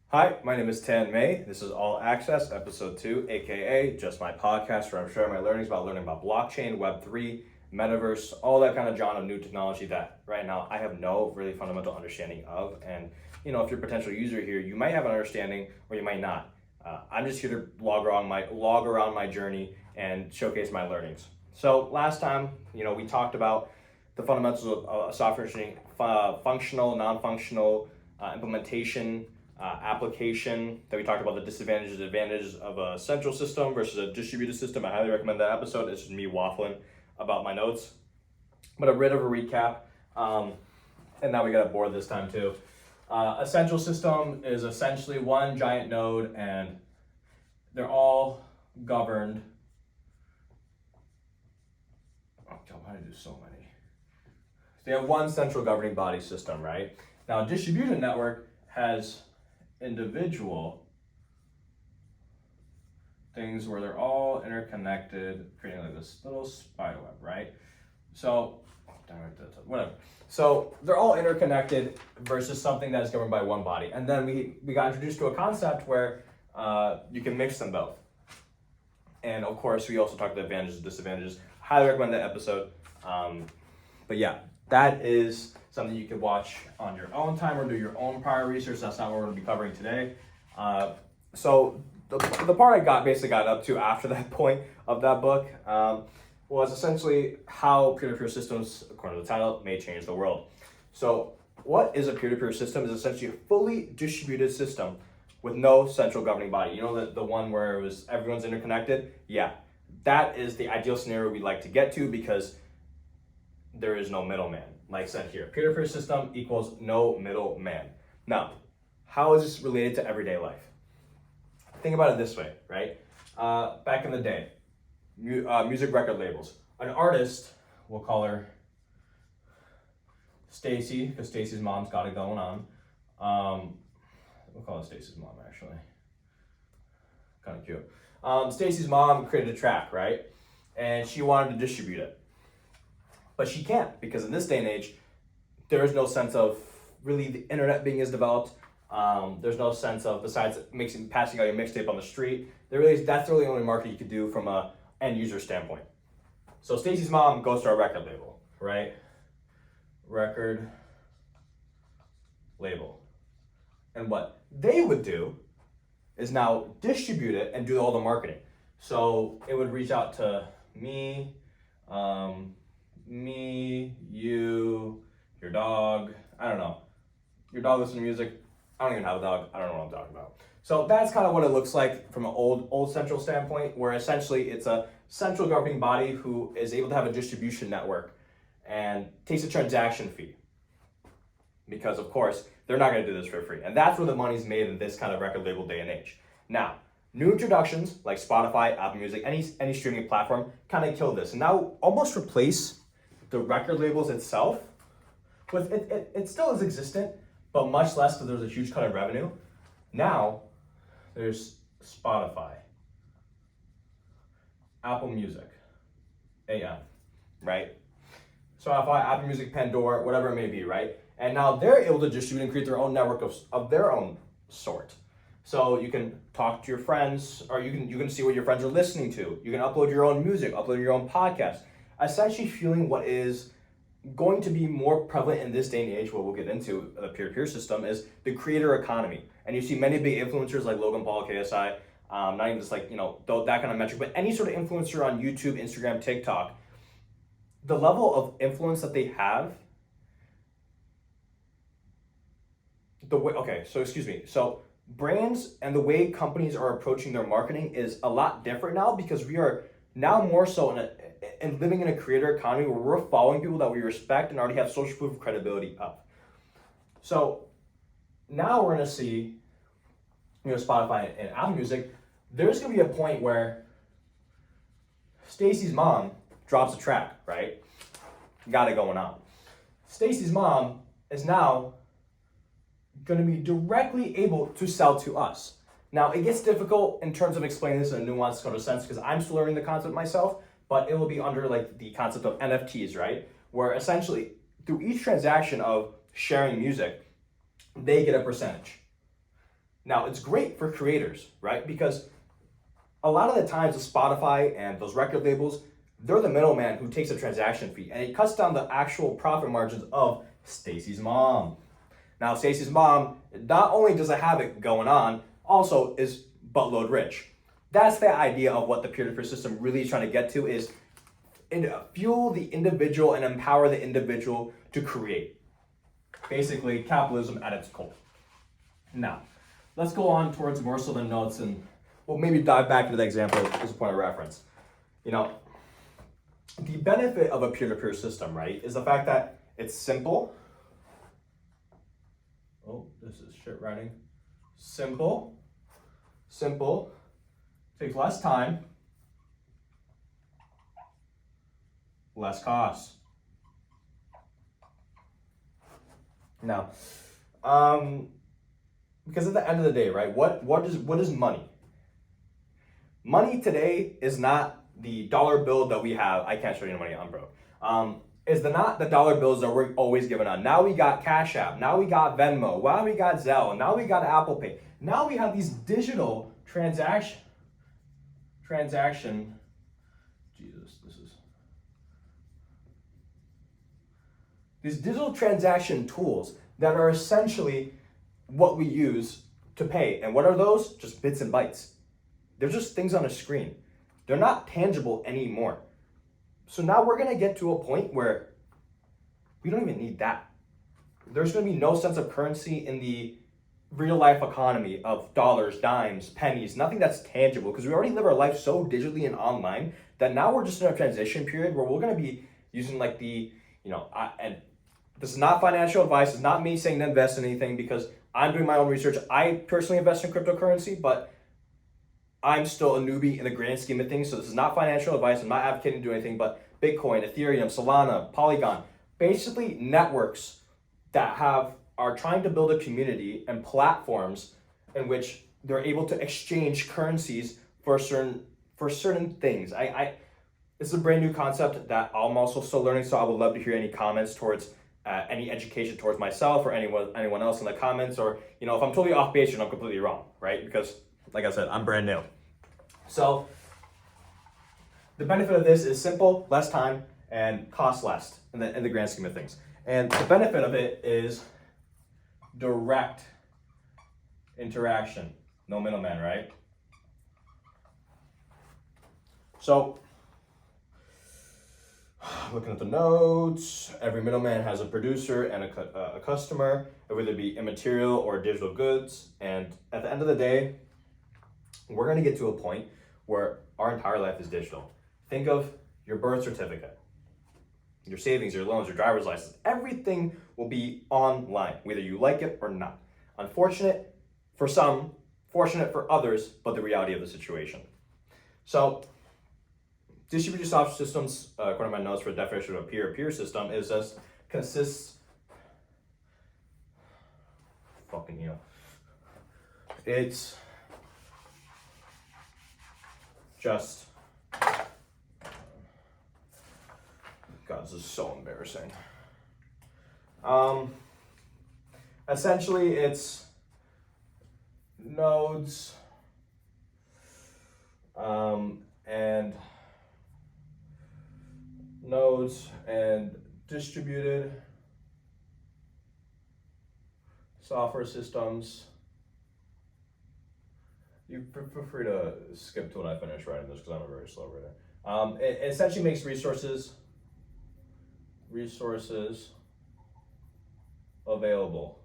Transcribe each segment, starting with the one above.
Hi, my name is Tan May. This is All Access, episode 2, aka just my podcast where I'm sharing my learning about blockchain, Web3, metaverse, all that kind of genre of new technology that right now I have no really fundamental understanding of. And if you're a potential user here, you might have an understanding or you might not. I'm just here to log around my journey and showcase my learnings. So last time, we talked about the fundamentals of software engineering, functional, non-functional, implementation, application. That we talked about the disadvantages and advantages of a central system versus a distributed system. I highly recommend that episode. It's just me waffling about my notes, but a bit of a recap. And now we got a board this time too. A central system is essentially one giant node, and they're all governed. Oh God, why did I do so many? They have one central governing body system, right? Now, a distributed network has individual things where they're all interconnected, creating like this little spider web, right? So, whatever. So they're all interconnected versus something that is governed by one body. And then we got introduced to a concept where you can mix them both. And of course, we also talked about the advantages and disadvantages. Highly recommend that episode. But yeah, that is something you can watch on your own time or do your own prior research. That's not what we're going to be covering today. So the part I basically got up to after that point of that book was essentially how peer-to-peer systems, according to the title, may change the world. So what is a peer-to-peer system? Is essentially a fully distributed system with no central governing body. You know, the one where everyone's interconnected? Yeah, that is the ideal scenario we'd like to get to because there is no middleman. Like I said here, peer-to-peer system equals no middleman. Now, how is this related to everyday life? Think about it this way, right? Back in the day, music record labels. An artist, we'll call her Stacy, because Stacy's mom's got it going on. We'll call it Stacy's mom, actually. Kind of cute. Stacy's mom created a track, right? And she wanted to distribute it. But she can't, because in this day and age, there is no sense of really the internet being as developed. There's no sense of, besides passing out your mixtape on the street, that's really the only market you could do from a end user standpoint. So Stacy's mom goes to a record label, right? Record label. And what they would do is now distribute it and do all the marketing. So it would reach out to me, you, your dog, I don't know. Your dog listens to music. I don't even have a dog. I don't know what I'm talking about. So that's kind of what it looks like from an old central standpoint, where essentially it's a central governing body who is able to have a distribution network and takes a transaction fee. Because of course, they're not going to do this for free. And that's where the money's made in this kind of record label day and age. Now, new introductions like Spotify, Apple Music, any streaming platform kind of kill this. And now almost replace the record labels itself with it still is existent, but much less because there's a huge cut of revenue. Now there's Spotify, Apple Music, AM, right? Spotify, Apple Music, Pandora, whatever it may be, right? And now they're able to distribute and create their own network of their own sort. So you can talk to your friends, or you can see what your friends are listening to. You can upload your own music, upload your own podcast. Essentially fueling what is going to be more prevalent in this day and age, what we'll get into, the peer-to-peer system, is the creator economy. And you see many big influencers like Logan Paul, KSI, not even just like, that kind of metric, but any sort of influencer on YouTube, Instagram, TikTok, the level of influence that they have, so brands and the way companies are approaching their marketing is a lot different now, because we are now more so in living in a creator economy where we're following people that we respect and already have social proof of credibility of. So now we're going to see, Spotify and Apple Music, there's going to be a point where Stacy's mom drops a track, right? Got it going on. Stacy's mom is now going to be directly able to sell to us. Now, it gets difficult in terms of explaining this in a nuanced sort of sense because I'm still learning the concept myself, but it will be under like the concept of NFTs, right? Where essentially through each transaction of sharing music, they get a percentage. Now, it's great for creators, right? Because a lot of the times, the Spotify and those record labels, they're the middleman who takes a transaction fee, and it cuts down the actual profit margins of Stacy's mom. Now, Stacy's mom, not only does it have it going on, also is buttload rich. That's the idea of what the peer-to-peer system really is trying to get to, is fuel the individual and empower the individual to create. Basically, capitalism at its core. Now, let's go on towards more so the notes, and we'll maybe dive back into the example as a point of reference. You know, the benefit of a peer-to-peer system, right, is the fact that it's simple. Oh, this is shit writing. Simple, takes less time, less cost. Now, because at the end of the day, right, what is money? Money today is not the dollar bill that we have. I can't show you the money, I'm broke. Is not the dollar bills that we're always given on. Now we got Cash App, now we got Venmo, now we got Zelle, now we got Apple Pay. Now we have these digital transaction, these digital transaction tools that are essentially what we use to pay. And what are those? Just bits and bytes. They're just things on a screen. They're not tangible anymore. So now we're gonna get to a point where we don't even need that. There's gonna be no sense of currency in the real life economy of dollars, dimes, pennies, nothing that's tangible, because we already live our life so digitally and online that now we're just in a transition period where we're gonna be using like the, and this is not financial advice, it's not me saying to invest in anything, because I'm doing my own research. I personally invest in cryptocurrency, but I'm still a newbie in the grand scheme of things, so this is not financial advice. I'm not advocating to do anything, but Bitcoin, Ethereum, Solana, Polygon, basically networks that are trying to build a community and platforms in which they're able to exchange currencies for certain things. This is a brand new concept that I'm also still learning, so I would love to hear any comments towards any education towards myself or anyone else in the comments, or if I'm totally off base and I'm completely wrong, right? Because like I said, I'm brand new. So the benefit of this is simple, less time, and cost less in the grand scheme of things. And the benefit of it is direct interaction, no middleman, right? So looking at the notes, every middleman has a producer and a customer, whether it be immaterial or digital goods. And at the end of the day, we're going to get to a point where our entire life is digital. Think of your birth certificate, your savings, your loans, your driver's license. Everything will be online, whether you like it or not. Unfortunate for some, fortunate for others, but the reality of the situation. So, distributed software systems, according to my notes for a definition of a peer-to-peer system, is just consists, it's just, God, this is so embarrassing. Essentially, it's nodes and distributed software systems. You feel free to skip to when I finish writing this, because I'm a very slow writer. It essentially makes resources available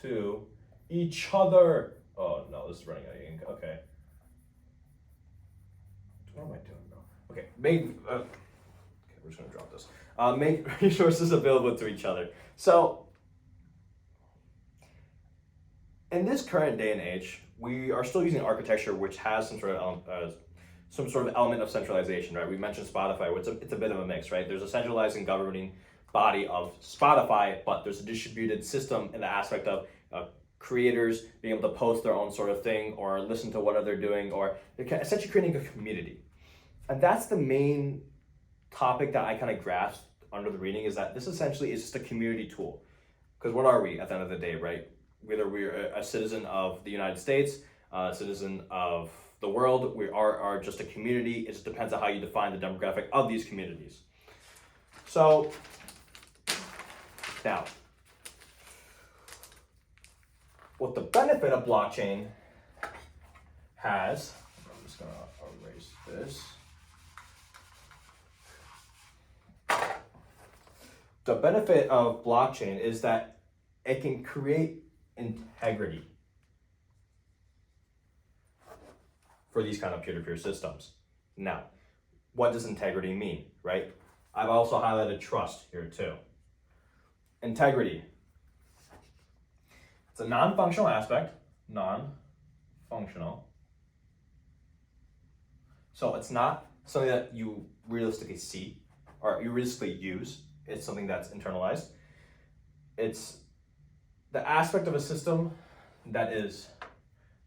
to each other. Oh no, this is running out of ink. Okay. What am I doing, bro? Okay, we're just gonna drop this. Make resources available to each other. So, in this current day and age, we are still using architecture which has some sort of element of centralization, right? We mentioned Spotify, which it's a bit of a mix, right? There's a centralized and governing body of Spotify, but there's a distributed system in the aspect of creators being able to post their own sort of thing or listen to what they're doing, or they're essentially creating a community. And that's the main topic that I kind of grasped under the reading, is that this essentially is just a community tool. Because what are we at the end of the day, right? whether we're a citizen of the United States, a citizen of the world, we are just a community. It just depends on how you define the demographic of these communities. So now, what the benefit of blockchain has, I'm just gonna erase this. The benefit of blockchain is that it can create integrity for these kind of peer-to-peer systems. Now, what does integrity mean, right? I've also highlighted trust here too. Integrity. It's a non-functional aspect, non-functional. So it's not something that you realistically see or you realistically use. It's something that's internalized. It's the aspect of a system that is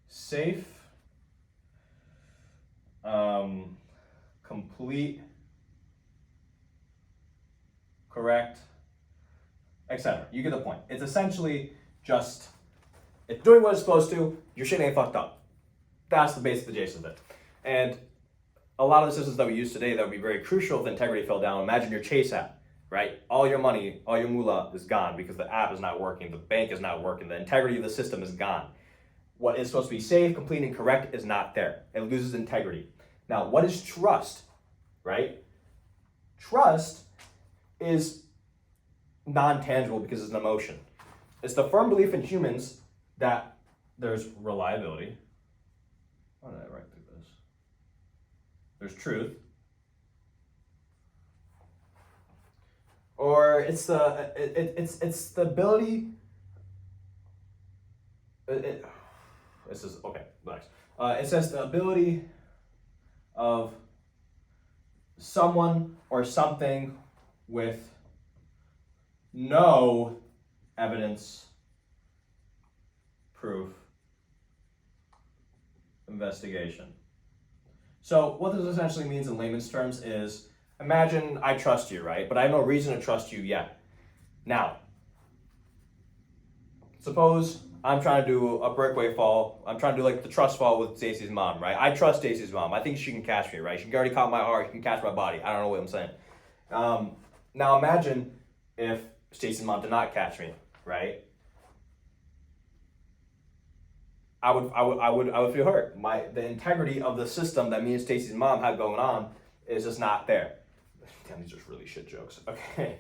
safe, complete, correct, etc. You get the point. It's essentially just, it's doing what it's supposed to, your shit ain't fucked up. That's the base of the gist of it. And a lot of the systems that we use today that would be very crucial if integrity fell down. Imagine your Chase app, right? All your money, all your moolah is gone because the app is not working, the bank is not working, the integrity of the system is gone. What is supposed to be safe, complete, and correct is not there. It loses integrity. Now, what is trust, right? Trust is non-tangible because it's an emotion. It's the firm belief in humans that there's reliability. Why did I write through this? There's truth. Or it's the ability. This is okay. Relax. It says the ability of someone or something with no evidence, proof, investigation. So what this essentially means in layman's terms is, imagine I trust you, right? But I have no reason to trust you yet. Now, suppose I'm trying to do a breakaway fall. I'm trying to do like the trust fall with Stacey's mom, right? I trust Stacey's mom. I think she can catch me, right? She can already caught my heart. She can catch my body. I don't know what I'm saying. Now imagine if Stacey's mom did not catch me, right? I would feel hurt. The integrity of the system that me and Stacey's mom had going on is just not there. Damn, these are really shit jokes. Okay.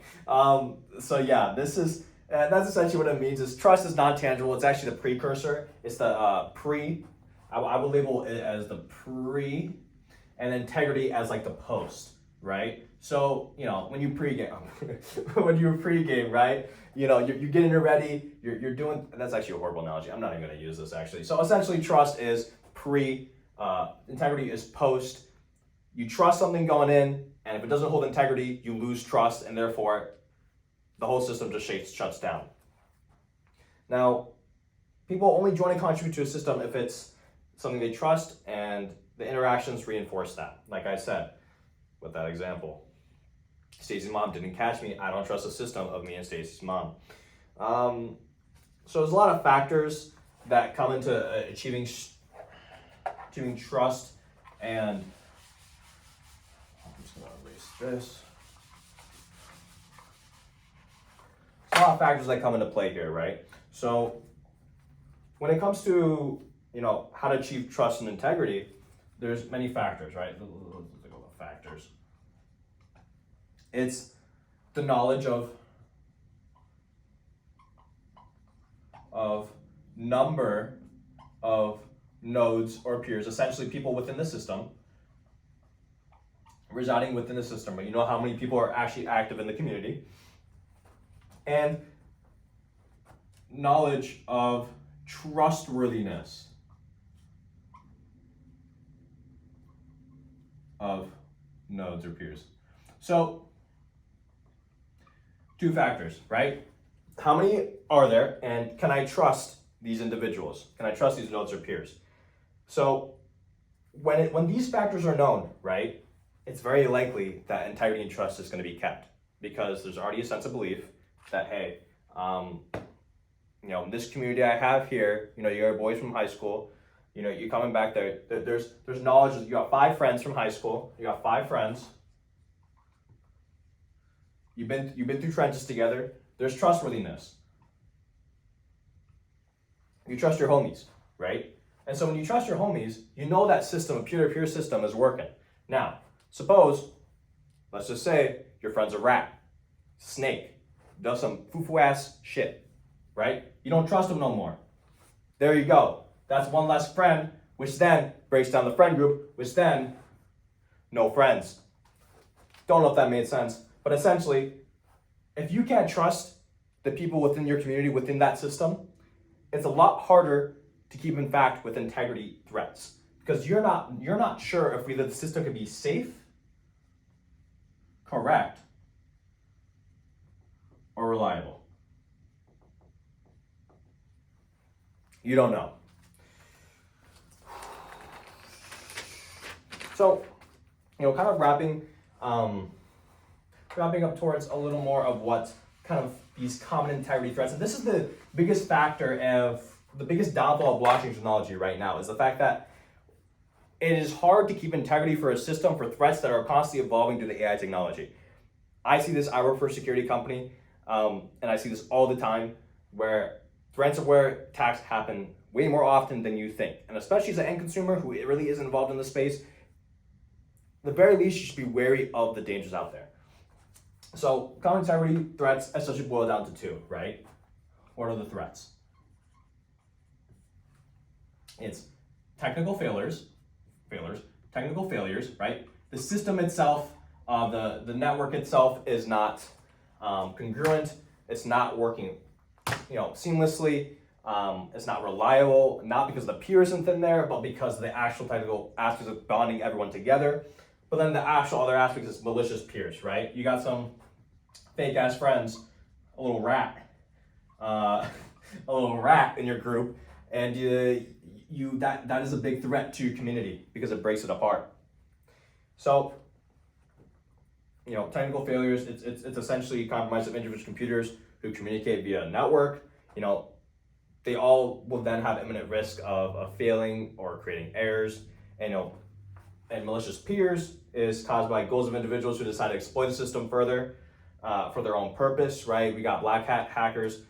So yeah, this is that's essentially what it means. Is trust is non-tangible. It's actually the precursor. It's the pre. I would label it as the pre, and integrity as like the post, right? So when you pregame, right? You're getting it ready. You're doing. That's actually a horrible analogy. I'm not even going to use this actually. So essentially, trust is pre. Integrity is post. You trust something going in, and if it doesn't hold integrity, you lose trust, and therefore, the whole system just shuts down. Now, people only join and contribute to a system if it's something they trust, and the interactions reinforce that. Like I said, with that example, Stacey's mom didn't catch me. I don't trust the system of me and Stacey's mom. So there's a lot of factors that come into achieving trust, and I'm just gonna erase this. There's a lot of factors that come into play here, right? So when it comes to how to achieve trust and integrity, there's many factors, right? Let's look at the factors. It's the knowledge of number of nodes or peers, essentially people within the system, residing within the system, but you know how many people are actually active in the community, and knowledge of trustworthiness of nodes or peers. So, two factors, right? How many are there, and can I trust these individuals? Can I trust these nodes or peers? So, when these factors are known, right, it's very likely that integrity and trust is going to be kept, because there's already a sense of belief that, hey, this community I have here, you're boys from high school, you're coming back there. There's knowledge. You got 5 friends from high school. You got 5 friends. You've been through trenches together. There's trustworthiness. You trust your homies, right? And so when you trust your homies, you know that system, a peer-to-peer system, is working. Now, suppose, let's just say your friend's a rat, snake, does some foo-foo ass shit, right? You don't trust him no more. There you go. That's one less friend, which then breaks down the friend group, which then no friends. Don't know if that made sense, but essentially, if you can't trust the people within your community, within that system, it's a lot harder to keep in fact with integrity threats, because you're not sure if either the system can be safe, correct, or reliable. You don't know. So, kind of wrapping up towards a little more of what kind of these common integrity threats, and this is the biggest factor of the biggest downfall of blockchain technology right now, is the fact that it is hard to keep integrity for a system for threats that are constantly evolving due to AI technology. I see this, I work for a security company, and I see this all the time, where ransomware attacks happen way more often than you think. And especially as an end consumer who really isn't involved in the space, the very least, you should be wary of the dangers out there. So common integrity threats essentially boil down to 2, right? What are the threats? It's technical failures, right? The system itself, the network itself is not congruent. It's not working, seamlessly. It's not reliable, not because the peer isn't in there, but because the actual technical aspects of bonding everyone together. But then the actual other aspects is malicious peers, right? You got some fake ass friends, a little rat in your group, and that is a big threat to your community because it breaks it apart. So, technical failures, it's essentially compromise of individual computers who communicate via a network. They all will then have imminent risk of failing or creating errors. And malicious peers is caused by goals of individuals who decide to exploit the system further for their own purpose, right? We got black hat hackers,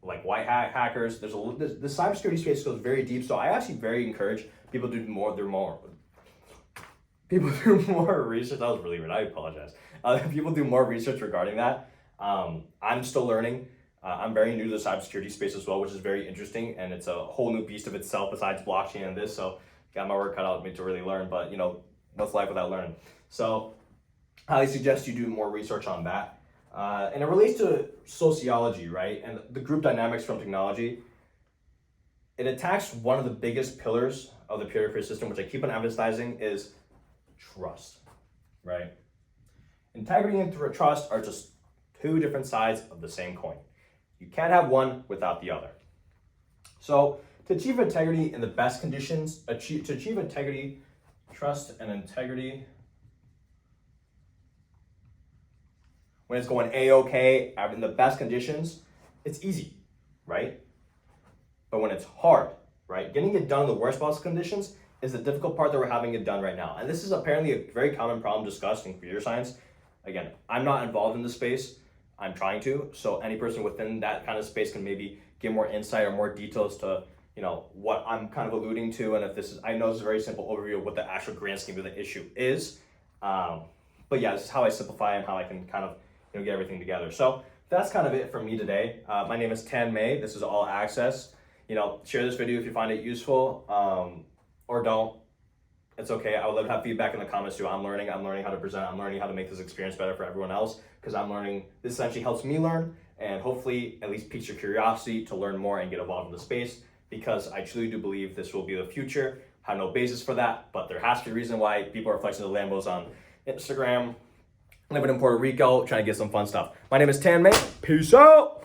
like white hat hackers. The cybersecurity space goes very deep, so I actually very encourage people to do more research. That was really weird, I apologize. People do more research regarding that. I'm still learning. I'm very new to the cybersecurity space as well, which is very interesting, and it's a whole new beast of itself besides blockchain and this, so got my work cut out for me to really learn, but what's life without learning? So I highly suggest you do more research on that. And it relates to sociology, right? And the group dynamics from technology. It attacks one of the biggest pillars of the peer-to-peer system, which I keep on emphasizing, is trust, right? Integrity and trust are just 2 different sides of the same coin. You can't have one without the other. So to achieve integrity in the best conditions, to achieve integrity, trust and integrity, when it's going A-OK, in the best conditions, it's easy, right? But when it's hard, right? Getting it done in the worst possible conditions is the difficult part that we're having it done right now. And this is apparently a very common problem discussed in computer science. Again, I'm not involved in the space. I'm trying to. So any person within that kind of space can maybe give more insight or more details to what I'm kind of alluding to, and if this is, I know it's a very simple overview of what the actual grand scheme of the issue is. But yeah, this is how I simplify and how I can kind of get everything together. So that's kind of it for me today. My name is Tan May. This is All Access. Share this video if you find it useful, or don't. It's okay. I would love to have feedback in the comments too. I'm learning how to present. I'm learning how to make this experience better for everyone else, because I'm learning. This essentially helps me learn, and hopefully at least piques your curiosity to learn more and get involved in the space, because I truly do believe this will be the future. I have no basis for that, but there has to be a reason why people are flexing the Lambos on Instagram, living in Puerto Rico, trying to get some fun stuff. My name is Tan May. Peace out.